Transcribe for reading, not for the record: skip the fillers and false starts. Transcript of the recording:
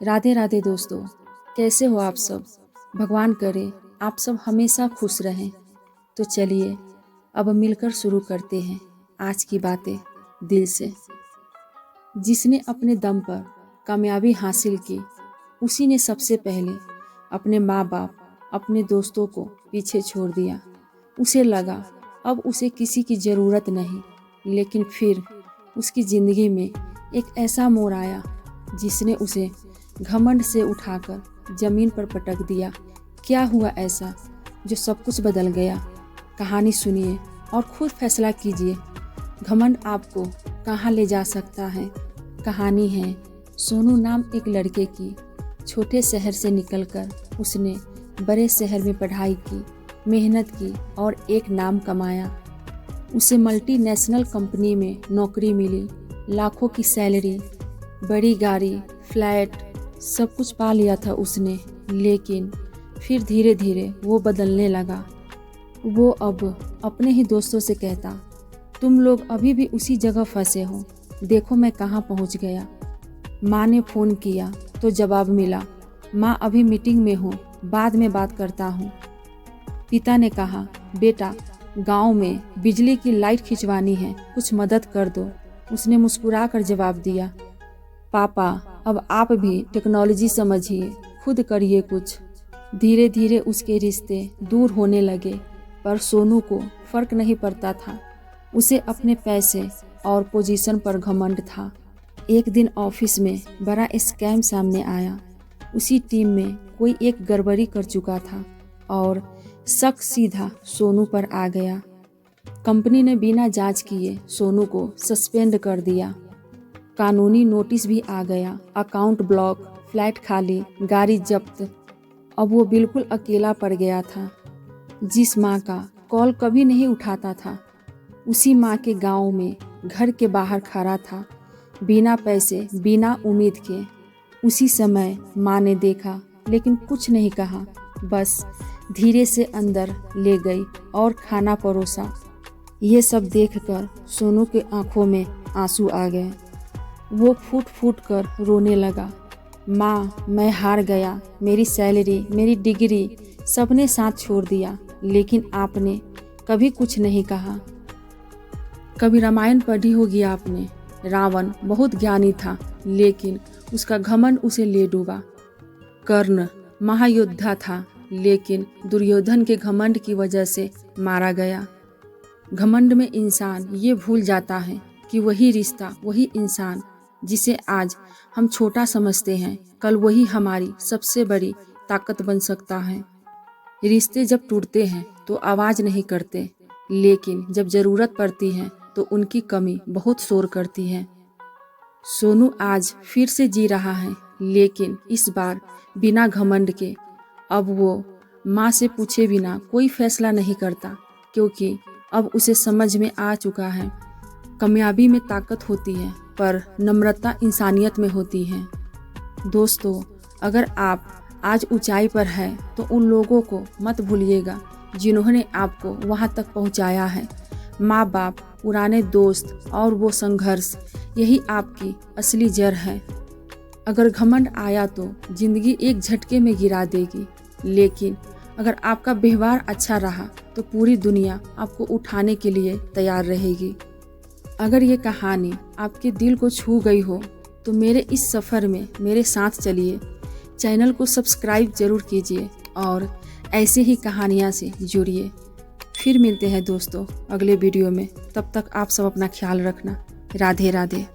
राधे राधे दोस्तों, कैसे हो आप सब। भगवान करे आप सब हमेशा खुश रहें। तो चलिए अब मिलकर शुरू करते हैं आज की बातें दिल से। जिसने अपने दम पर कामयाबी हासिल की, उसी ने सबसे पहले अपने माँ बाप, अपने दोस्तों को पीछे छोड़ दिया। उसे लगा अब उसे किसी की ज़रूरत नहीं, लेकिन फिर उसकी ज़िंदगी में एक ऐसा मोड़ आया जिसने उसे घमंड से उठाकर ज़मीन पर पटक दिया। क्या हुआ ऐसा जो सब कुछ बदल गया? कहानी सुनिए और खुद फैसला कीजिए घमंड आपको कहाँ ले जा सकता है। कहानी है सोनू नाम एक लड़के की। छोटे शहर से निकलकर उसने बड़े शहर में पढ़ाई की, मेहनत की और एक नाम कमाया। उसे मल्टीनेशनल कंपनी में नौकरी मिली, लाखों की सैलरी, बड़ी गाड़ी, फ्लैट, सब कुछ पा लिया था उसने। लेकिन फिर धीरे धीरे वो बदलने लगा। वो अब अपने ही दोस्तों से कहता, तुम लोग अभी भी उसी जगह फंसे हो, देखो मैं कहाँ पहुँच गया। माँ ने फ़ोन किया तो जवाब मिला, माँ अभी मीटिंग में हूँ, बाद में बात करता हूँ। पिता ने कहा, बेटा गांव में बिजली की लाइट खिंचवानी है, कुछ मदद कर दो। उसने मुस्कुराकर जवाब दिया, पापा अब आप भी टेक्नोलॉजी समझिए, खुद करिए कुछ। धीरे धीरे उसके रिश्ते दूर होने लगे, पर सोनू को फर्क नहीं पड़ता था। उसे अपने पैसे और पोजीशन पर घमंड था। एक दिन ऑफिस में बड़ा स्कैम सामने आया। उसी टीम में कोई एक गड़बड़ी कर चुका था और शक सीधा सोनू पर आ गया। कंपनी ने बिना जांच किए सोनू को सस्पेंड कर दिया। कानूनी नोटिस भी आ गया, अकाउंट ब्लॉक, फ्लैट खाली, गाड़ी जब्त। अब वो बिल्कुल अकेला पड़ गया था। जिस माँ का कॉल कभी नहीं उठाता था, उसी माँ के गांव में घर के बाहर खड़ा था, बिना पैसे, बिना उम्मीद के। उसी समय माँ ने देखा लेकिन कुछ नहीं कहा, बस धीरे से अंदर ले गई और खाना परोसा। ये सब देखकर सोनू के आंखों में आंसू आ गए। वो फूट फूट कर रोने लगा, माँ मैं हार गया, मेरी सैलरी, मेरी डिग्री सबने साथ छोड़ दिया, लेकिन आपने कभी कुछ नहीं कहा। कभी रामायण पढ़ी होगी आपने। रावण बहुत ज्ञानी था, लेकिन उसका घमंड उसे ले डूबा। कर्ण महायोद्धा था, लेकिन दुर्योधन के घमंड की वजह से मारा गया। घमंड में इंसान ये भूल जाता है कि वही रिश्ता, वही इंसान जिसे आज हम छोटा समझते हैं, कल वही हमारी सबसे बड़ी ताकत बन सकता है। रिश्ते जब टूटते हैं तो आवाज़ नहीं करते, लेकिन जब ज़रूरत पड़ती है तो उनकी कमी बहुत शोर करती है। सोनू आज फिर से जी रहा है, लेकिन इस बार बिना घमंड के। अब वो माँ से पूछे बिना कोई फैसला नहीं करता, क्योंकि अब उसे समझ में आ चुका है कामयाबी में ताकत होती है, पर नम्रता इंसानियत में होती है। दोस्तों, अगर आप आज ऊंचाई पर हैं तो उन लोगों को मत भूलिएगा जिन्होंने आपको वहां तक पहुंचाया है। माँ बाप, पुराने दोस्त और वो संघर्ष, यही आपकी असली जड़ है। अगर घमंड आया तो जिंदगी एक झटके में गिरा देगी, लेकिन अगर आपका व्यवहार अच्छा रहा तो पूरी दुनिया आपको उठाने के लिए तैयार रहेगी। अगर ये कहानी आपके दिल को छू गई हो तो मेरे इस सफ़र में मेरे साथ चलिए। चैनल को सब्सक्राइब जरूर कीजिए और ऐसे ही कहानियाँ से जुड़िए। फिर मिलते हैं दोस्तों अगले वीडियो में। तब तक आप सब अपना ख्याल रखना। राधे राधे।